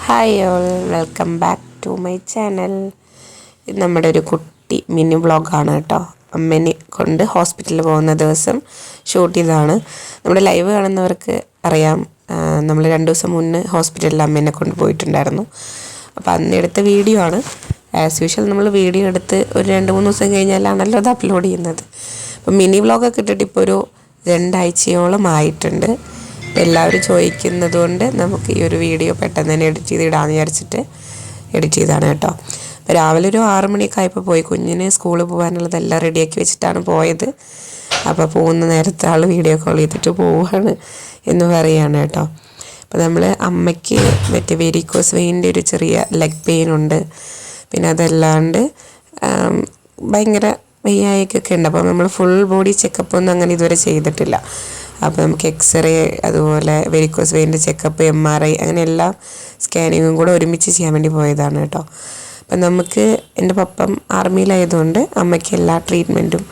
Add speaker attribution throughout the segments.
Speaker 1: Hi all, welcome back to my channel. ഇത് നമ്മുടെ ഒരു കുട്ടി മിനി വ്ളോഗാണ് കേട്ടോ. അമ്മേനെ കൊണ്ട് ഹോസ്പിറ്റലിൽ പോകുന്ന ദിവസം ഷൂട്ട് ചെയ്തതാണ്. നമ്മുടെ ലൈവ് കാണുന്നവർക്ക് അറിയാം, നമ്മൾ 2 ദിവസം മുന്നേ ഹോസ്പിറ്റലിൽ അമ്മേനെ കൊണ്ട് പോയിട്ടുണ്ടായിരുന്നു. അപ്പോൾ അന്ന് എടുത്ത വീഡിയോ ആണ്. ആസ് യൂഷ്വൽ നമ്മൾ വീഡിയോ എടുത്ത് ഒരു 2-3 ദിവസം കഴിഞ്ഞാലാണല്ലോ അത് അപ്ലോഡ് ചെയ്യുന്നത്. അപ്പോൾ മിനി വ്ളോഗൊക്കെ ഇട്ടിട്ട് ഇപ്പോൾ ഒരു 2 ആഴ്ചയോളം ആയിട്ടുണ്ട്. എല്ലാവരും ചോദിക്കുന്നത് കൊണ്ട് നമുക്ക് ഈ ഒരു വീഡിയോ പെട്ടെന്ന് തന്നെ എഡിറ്റ് ചെയ്തിടാമെന്ന് വിചാരിച്ചിട്ട് എഡിറ്റ് ചെയ്താണ് കേട്ടോ. അപ്പോൾ രാവിലെ ഒരു 6 മണിയൊക്കെ ആയപ്പോൾ പോയി. കുഞ്ഞിന് സ്കൂളിൽ പോകാനുള്ളതെല്ലാം റെഡിയാക്കി വെച്ചിട്ടാണ് പോയത്. അപ്പോൾ പോകുന്ന നേരത്തെ ആൾ വീഡിയോ കോൾ ചെയ്തിട്ട് പോവുകയാണ് എന്ന് പറയുകയാണ് കേട്ടോ. അപ്പോൾ നമ്മൾ അമ്മയ്ക്ക് മറ്റേ വെരിക്കോസ് വെയിൻ്റെ ഒരു ചെറിയ ലെഗ് പെയിൻ ഉണ്ട്. പിന്നെ അതല്ലാണ്ട് ഭയങ്കര വയ്യായ്ക്കൊക്കെ ഉണ്ട്. അപ്പോൾ നമ്മൾ ഫുൾ ബോഡി ചെക്കപ്പ് ഒന്നും അങ്ങനെ ഇതുവരെ ചെയ്തിട്ടില്ല. അപ്പോൾ നമുക്ക് എക്സ്റേ, അതുപോലെ വെരിക്കോസ് വെയിൻ്റെ ചെക്കപ്പ്, MRI, അങ്ങനെ എല്ലാ സ്കാനിങ്ങും കൂടെ ഒരുമിച്ച് ചെയ്യാൻ വേണ്ടി പോയതാണ് കേട്ടോ. അപ്പം നമുക്ക് എൻ്റെ പപ്പം ആർമിയിലായതുകൊണ്ട് അമ്മയ്ക്ക് എല്ലാ ട്രീറ്റ്മെൻറ്റും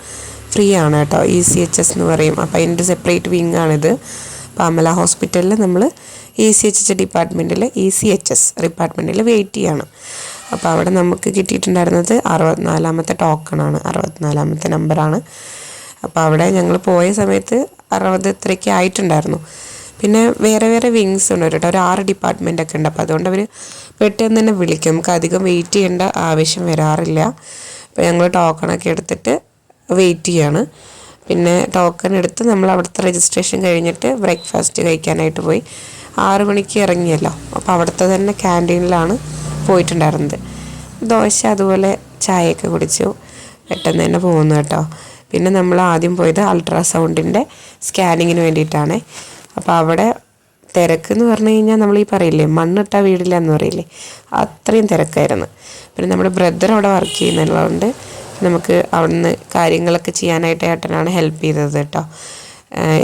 Speaker 1: ഫ്രീ ആണ് കേട്ടോ. ECHS എന്ന് പറയും. അപ്പോൾ അതിൻ്റെ സെപ്പറേറ്റ് വിങ് ആണിത്. അപ്പോൾ അമല ഹോസ്പിറ്റലിൽ നമ്മൾ ECHS ഡിപ്പാർട്ട്മെൻറ്റിൽ ECHS ഡിപ്പാർട്ട്മെൻറ്റിൽ വെയിറ്റ് ചെയ്യണം. അപ്പോൾ അവിടെ നമുക്ക് കിട്ടിയിട്ടുണ്ടായിരുന്നത് 64ാമത്തെ ടോക്കണാണ്, 64ാമത്തെ നമ്പറാണ്. അപ്പോൾ അവിടെ ഞങ്ങൾ പോയ സമയത്ത് 60 ഇത്രയ്ക്ക് ആയിട്ടുണ്ടായിരുന്നു. പിന്നെ വേറെ വേറെ വിങ്സ് ഉണ്ട് കേട്ടോ, ഒരു 6 ഡിപ്പാർട്ട്മെൻറ്റൊക്കെ ഉണ്ട്. അപ്പോൾ അതുകൊണ്ട് അവർ പെട്ടെന്ന് തന്നെ വിളിക്കും, നമുക്ക് അധികം വെയിറ്റ് ചെയ്യേണ്ട ആവശ്യം വരാറില്ല. അപ്പോൾ ഞങ്ങൾ ടോക്കണൊക്കെ എടുത്തിട്ട് വെയിറ്റ് ചെയ്യാണ്. പിന്നെ ടോക്കൺ എടുത്ത് നമ്മൾ അവിടുത്തെ രജിസ്ട്രേഷൻ കഴിഞ്ഞിട്ട് ബ്രേക്ക്ഫാസ്റ്റ് കഴിക്കാനായിട്ട് പോയി. 6 മണിക്ക് ഇറങ്ങിയല്ലോ. അപ്പോൾ അവിടുത്തെ തന്നെ ക്യാൻറ്റീനിലാണ് പോയിട്ടുണ്ടായിരുന്നത്. ദോശ അതുപോലെ ചായയൊക്കെ കുടിച്ചു. പെട്ടെന്ന് തന്നെ പോകുന്നു കേട്ടോ. പിന്നെ നമ്മൾ ആദ്യം പോയത് അൾട്രാസൗണ്ടിൻ്റെ സ്കാനിങ്ങിന് വേണ്ടിയിട്ടാണ്. അപ്പോൾ അവിടെ തിരക്കെന്ന് പറഞ്ഞു കഴിഞ്ഞാൽ നമ്മൾ ഈ പറയില്ലേ മണ്ണിട്ട വീടില്ല എന്ന് പറയില്ലേ, അത്രയും തിരക്കായിരുന്നു. പിന്നെ നമ്മുടെ ബ്രദർ അവിടെ വർക്ക് ചെയ്യുന്നതുകൊണ്ട് നമുക്ക് അവിടുന്ന് കാര്യങ്ങളൊക്കെ ചെയ്യാനായിട്ട് ഏട്ടനാണ് ഹെൽപ്പ് ചെയ്തത് കേട്ടോ.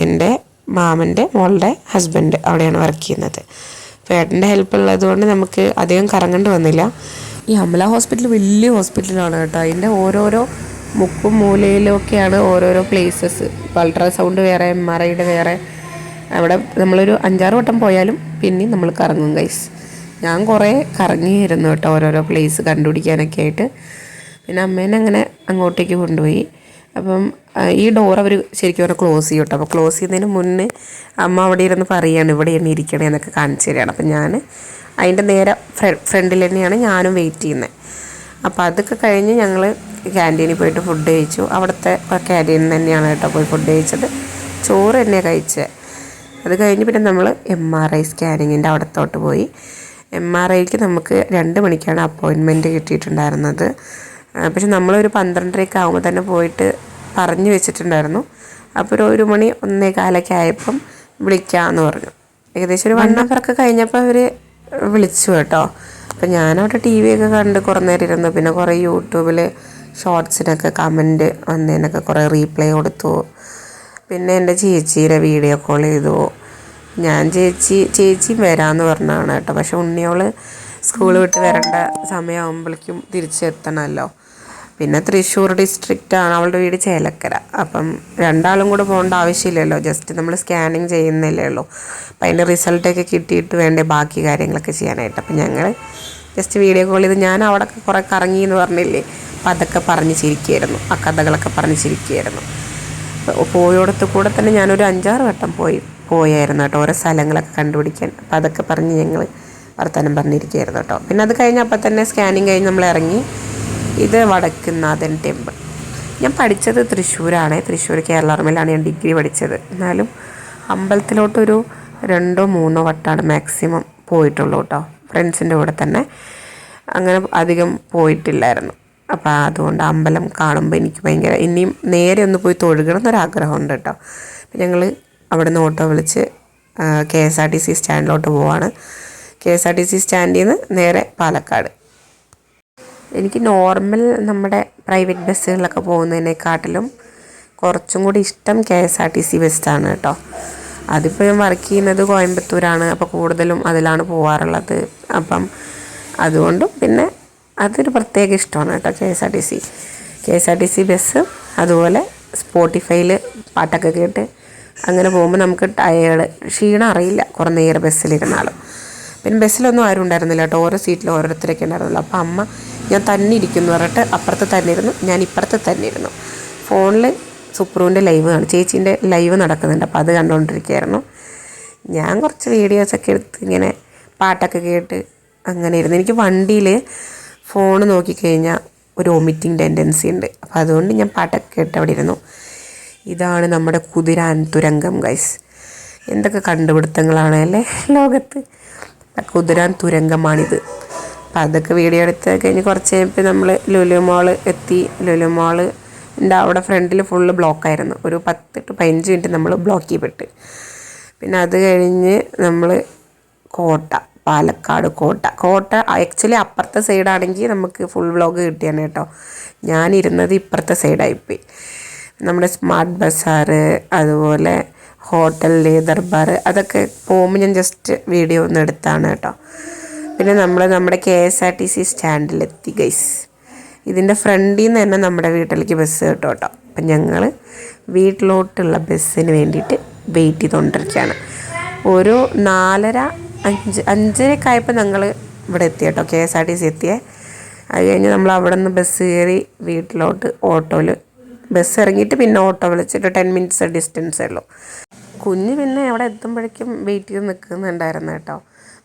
Speaker 1: എൻ്റെ മാമൻ്റെ മോളുടെ ഹസ്ബൻഡ് അവിടെയാണ് വർക്ക് ചെയ്യുന്നത്. അപ്പോൾ ഏട്ടൻ്റെ ഹെൽപ്പ് ഉള്ളതുകൊണ്ട് നമുക്ക് അധികം കറങ്ങേണ്ടി വന്നില്ല. ഈ അമല ഹോസ്പിറ്റൽ വലിയ ഹോസ്പിറ്റലാണ് കേട്ടോ. അതിൻ്റെ ഓരോരോ മുക്കും മൂലയിലൊക്കെയാണ് ഓരോരോ പ്ലേസസ്. ഇപ്പോൾ അൾട്രാസൗണ്ട് വേറെ, MRIയുടെ വേറെ. അവിടെ നമ്മളൊരു 5-6 വട്ടം പോയാലും പിന്നെയും നമ്മൾ കറങ്ങും ഗൈസ്. ഞാൻ കുറേ കറങ്ങിയിരുന്നു കേട്ടോ, ഓരോരോ പ്ലേസ് കണ്ടുപിടിക്കാനൊക്കെ ആയിട്ട്. പിന്നെ അമ്മേനെ അങ്ങനെ അങ്ങോട്ടേക്ക് കൊണ്ടുപോയി. അപ്പം ഈ ഡോർ അവർ ശരിക്കും പറഞ്ഞാൽ ക്ലോസ് ചെയ്യും കേട്ടോ. അപ്പോൾ ക്ലോസ് ചെയ്യുന്നതിന് മുന്നേ അമ്മ അവിടെ ഇരുന്ന് പറയുകയാണ് ഇവിടെയാണ് ഇരിക്കണേ എന്നൊക്കെ കാണിച്ചു തരികയാണ്. അപ്പം ഞാൻ അതിൻ്റെ നേരെ ഫ്രണ്ടിൽ തന്നെയാണ് ഞാനും വെയിറ്റ് ചെയ്യുന്നത്. അപ്പോൾ അതൊക്കെ കഴിഞ്ഞ് ഞങ്ങൾ ക്യാൻറ്റീനിൽ പോയിട്ട് ഫുഡ് കഴിച്ചു. അവിടുത്തെ ക്യാൻറ്റീനിൽ തന്നെയാണ് കേട്ടോ പോയി ഫുഡ് കഴിച്ചത്. ചോറ് തന്നെയാണ് കഴിച്ചത്. അത് കഴിഞ്ഞ് പിന്നെ നമ്മൾ MRI സ്കാനിങ്ങിൻ്റെ അവിടത്തോട്ട് പോയി. MRIക്ക് നമുക്ക് 2 മണിക്കാണ് അപ്പോയിൻമെൻറ്റ് കിട്ടിയിട്ടുണ്ടായിരുന്നത്. പക്ഷെ നമ്മളൊരു 12:30 ആകുമ്പോൾ തന്നെ പോയിട്ട് പറഞ്ഞു വെച്ചിട്ടുണ്ടായിരുന്നു. അപ്പോൾ ഒരു 1 മണി 1:15 ആയപ്പം വിളിക്കാമെന്ന് പറഞ്ഞു. ഏകദേശം ഒരു 1 അവറൊക്കെ കഴിഞ്ഞപ്പോൾ അവർ വിളിച്ചു കേട്ടോ. അപ്പം ഞാനവിടെ TV ഒക്കെ കണ്ട് കുറേ നേരം ഇരുന്നു. പിന്നെ കുറേ യൂട്യൂബിൽ ഷോർട്സിനൊക്കെ കമൻറ്റ് വന്നതിനൊക്കെ കുറേ റീപ്ലൈ കൊടുത്തു. പിന്നെ എൻ്റെ ചേച്ചീരെ വീഡിയോ കോൾ ചെയ്തു. ഞാൻ ചേച്ചിയും വരാമെന്ന് പറഞ്ഞതാണ് കേട്ടോ. പക്ഷെ ഉണ്ണിയോൾ സ്കൂൾ വിട്ട് വരേണ്ട സമയമാകുമ്പോഴേക്കും തിരിച്ചെത്തണമല്ലോ. പിന്നെ തൃശ്ശൂർ ഡിസ്ട്രിക്റ്റാണ്, അവളുടെ വീട് ചേലക്കര. അപ്പം 2 ആളും കൂടെ പോകേണ്ട ആവശ്യമില്ലല്ലോ, ജസ്റ്റ് നമ്മൾ സ്കാനിങ് ചെയ്യുന്നില്ലേ ഉള്ളൂ. അപ്പം അതിൻ്റെ റിസൾട്ടൊക്കെ കിട്ടിയിട്ട് വേണ്ടേ ബാക്കി കാര്യങ്ങളൊക്കെ ചെയ്യാനായിട്ട്. അപ്പം ഞങ്ങൾ ജസ്റ്റ് വീഡിയോ കോൾ ചെയ്ത് ഞാൻ അവിടെ കുറേ കറങ്ങി എന്ന് പറഞ്ഞില്ലേ, അപ്പം അതൊക്കെ പറഞ്ഞ് ചിരിക്കുകയായിരുന്നു, ആ കഥകളൊക്കെ പറഞ്ഞ് ചിരിക്കുകയായിരുന്നു. പോയോടത്ത് കൂടെ തന്നെ ഞാനൊരു 5-6 വട്ടം പോയായിരുന്നു കേട്ടോ, ഓരോ സ്ഥലങ്ങളൊക്കെ കണ്ടുപിടിക്കാൻ. അപ്പം അതൊക്കെ പറഞ്ഞ് ഞങ്ങൾ വർത്തമാനം പറഞ്ഞിരിക്കുകയായിരുന്നു കേട്ടോ. പിന്നെ അത് കഴിഞ്ഞ് അപ്പം തന്നെ സ്കാനിങ് കഴിഞ്ഞ് നമ്മൾ ഇറങ്ങി. ഇത് വടക്കുന്നാഥൻ ടെമ്പിൾ. ഞാൻ പഠിച്ചത് തൃശ്ശൂരാണ്, തൃശ്ശൂർ കേരള ആർമിയിലാണ് ഞാൻ ഡിഗ്രി പഠിച്ചത്. എന്നാലും അമ്പലത്തിലോട്ടൊരു 2-3 വട്ടമാണ് മാക്സിമം പോയിട്ടുള്ളൂ കേട്ടോ. ഫ്രണ്ട്സിൻ്റെ കൂടെ തന്നെ അങ്ങനെ അധികം പോയിട്ടില്ലായിരുന്നു. അപ്പോൾ അതുകൊണ്ട് അമ്പലം കാണുമ്പോൾ എനിക്ക് ഭയങ്കര ഇനിയും നേരെ ഒന്ന് പോയി തൊഴുകണം എന്നൊരാഗ്രഹമുണ്ട് കേട്ടോ. അപ്പം ഞങ്ങൾ അവിടെ നിന്ന് ഓട്ടോ വിളിച്ച് KSRTC സ്റ്റാൻഡിലോട്ട് പോവാണ്. KSRTC സ്റ്റാൻഡിൽ നിന്ന് നേരെ പാലക്കാട്. എനിക്ക് നോർമൽ നമ്മുടെ പ്രൈവറ്റ് ബസ്സുകളിലൊക്കെ പോകുന്നതിനെക്കാട്ടിലും കുറച്ചും കൂടി ഇഷ്ടം KSRTC ബസ്സാണ് കേട്ടോ. അതിപ്പോൾ ഞാൻ വർക്ക് ചെയ്യുന്നത് കോയമ്പത്തൂരാണ്. അപ്പോൾ കൂടുതലും അതിലാണ് പോകാറുള്ളത്. അപ്പം അതുകൊണ്ടും പിന്നെ അതൊരു പ്രത്യേക ഇഷ്ടമാണ് കേട്ടോ KSRTC ബസ്. അതുപോലെ സ്പോട്ടിഫൈയിൽ പാട്ടൊക്കെ കേട്ട് അങ്ങനെ പോകുമ്പോൾ നമുക്ക് ക്ഷീണം അറിയില്ല കുറേ നേരം ബസ്സിലിരുന്നാലും. പിന്നെ ബസ്സിലൊന്നും ആരും ഉണ്ടായിരുന്നില്ല കേട്ടോ, ഓരോ സീറ്റിൽ ഓരോരുത്തരൊക്കെ ഉണ്ടായിരുന്നുള്ളൂ. അപ്പോൾ അമ്മ ഞാൻ തന്നെ ഇരിക്കുന്നു പറഞ്ഞിട്ട് അപ്പുറത്ത് തന്നെ ഇരുന്നു, ഞാൻ ഇപ്പുറത്ത് തന്നെ ഇരുന്നു. ഫോണിൽ സുപ്രുവിൻ്റെ ലൈവ് ആണ്, ചേച്ചീൻ്റെ ലൈവ് നടക്കുന്നുണ്ട്, അപ്പോൾ അത് കണ്ടുകൊണ്ടിരിക്കുകയായിരുന്നു. ഞാൻ കുറച്ച് വീഡിയോസൊക്കെ എടുത്ത് ഇങ്ങനെ പാട്ടൊക്കെ കേട്ട് അങ്ങനെ ഇരുന്നു. എനിക്ക് വണ്ടിയിൽ ഫോൺ നോക്കിക്കഴിഞ്ഞാൽ ഒരു വോമിറ്റിംഗ് ടെൻഡൻസി ഉണ്ട്, അപ്പോൾ അതുകൊണ്ട് ഞാൻ പാട്ടൊക്കെ കേട്ട് അവിടെ ഇരുന്നു. ഇതാണ് നമ്മുടെ കുതിരാൻ തുരങ്കം ഗൈസ്. എന്തൊക്കെ കണ്ടുപിടുത്തങ്ങളാണ് അല്ലേ ലോകത്ത്. കുതിരാൻ തുരങ്കമാണിത്. അപ്പം അതൊക്കെ വീഡിയോ എടുത്ത് കഴിഞ്ഞ് കുറച്ച് കഴിഞ്ഞപ്പോൾ നമ്മൾ ലുലു മോള് എത്തി. ലുലു മോളിൻ്റെ അവിടെ ഫ്രണ്ടിൽ ഫുള്ള് ബ്ലോക്കായിരുന്നു. ഒരു 10 to 15 മിനിറ്റ് നമ്മൾ ബ്ലോക്കിൽ പെട്ട്. പിന്നെ അത് കഴിഞ്ഞ് നമ്മൾ പാലക്കാട് കോട്ട ആക്ച്വലി അപ്പുറത്തെ സൈഡാണെങ്കിൽ നമുക്ക് ഫുൾ വ്ലോഗ് കിട്ടിയാണ് കേട്ടോ. ഞാനിരുന്നത് ഇപ്പുറത്തെ സൈഡായിപ്പോയി. നമ്മുടെ സ്മാർട്ട് ബസാറ്, അതുപോലെ ഹോട്ടൽ ദർബാർ, അതൊക്കെ പോകുമ്പോൾ ഞാൻ ജസ്റ്റ് വീഡിയോ ഒന്ന് എടുത്താണ് കേട്ടോ. പിന്നെ നമ്മൾ നമ്മുടെ KSRTC സ്റ്റാൻഡിലെത്തി ഗൈസ്. ഇതിൻ്റെ ഫ്രണ്ടിൽ നിന്ന് തന്നെ നമ്മുടെ വീട്ടിലേക്ക് ബസ് കിട്ടും കേട്ടോ. അപ്പം ഞങ്ങൾ വീട്ടിലോട്ടുള്ള ബസ്സിന് വേണ്ടിയിട്ട് വെയിറ്റ് ചെയ്തുകൊണ്ടിരിക്കുകയാണ്. ഒരു 4:30-5:00 ആയപ്പോൾ ഞങ്ങൾ ഇവിടെ എത്തി കേട്ടോ, KSRTC എത്തിയേ. അത് കഴിഞ്ഞ് നമ്മൾ അവിടെ നിന്ന് ബസ് കയറി വീട്ടിലോട്ട് ഓട്ടോയിൽ ബസ് ഇറങ്ങിയിട്ട് പിന്നെ ഓട്ടോ വിളിച്ചിട്ട് 10 മിനിറ്റ്സ് ഡിസ്റ്റൻസേ ഉള്ളൂ. കുഞ്ഞ് പിന്നെ അവിടെ എത്തുമ്പോഴേക്കും വെയിറ്റ് ചെയ്ത് നിൽക്കുന്നുണ്ടായിരുന്നു കേട്ടോ.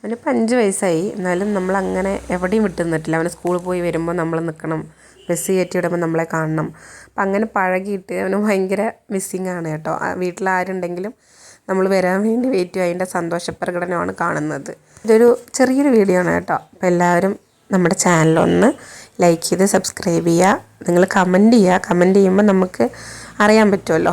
Speaker 1: അവനിപ്പോൾ 5 വയസ്സായി, എന്നാലും നമ്മളങ്ങനെ എവിടെയും വിട്ടു നിന്നിട്ടില്ല. അവന് സ്കൂളിൽ പോയി വരുമ്പോൾ നമ്മൾ നിൽക്കണം, ബസ് കയറ്റി വിടുമ്പോൾ നമ്മളെ കാണണം. അപ്പം അങ്ങനെ പഴകിയിട്ട് അവന് ഭയങ്കര മിസ്സിങ് ആണ് കേട്ടോ. വീട്ടിൽ ആരുണ്ടെങ്കിലും നമ്മൾ വരാൻ വേണ്ടി വെയിറ്റ് ചെയ്യും. അതിൻ്റെ സന്തോഷപ്രകടനമാണ് കാണുന്നത്. ഇതൊരു ചെറിയൊരു വീഡിയോ ആണ് കേട്ടോ. അപ്പോൾ എല്ലാവരും നമ്മുടെ ചാനലൊന്ന് ലൈക്ക് ചെയ്ത് സബ്സ്ക്രൈബ് ചെയ്യുക. നിങ്ങൾ കമൻറ്റ് ചെയ്യുക. കമൻറ്റ് ചെയ്യുമ്പോൾ നമുക്ക് അറിയാൻ പറ്റുമല്ലോ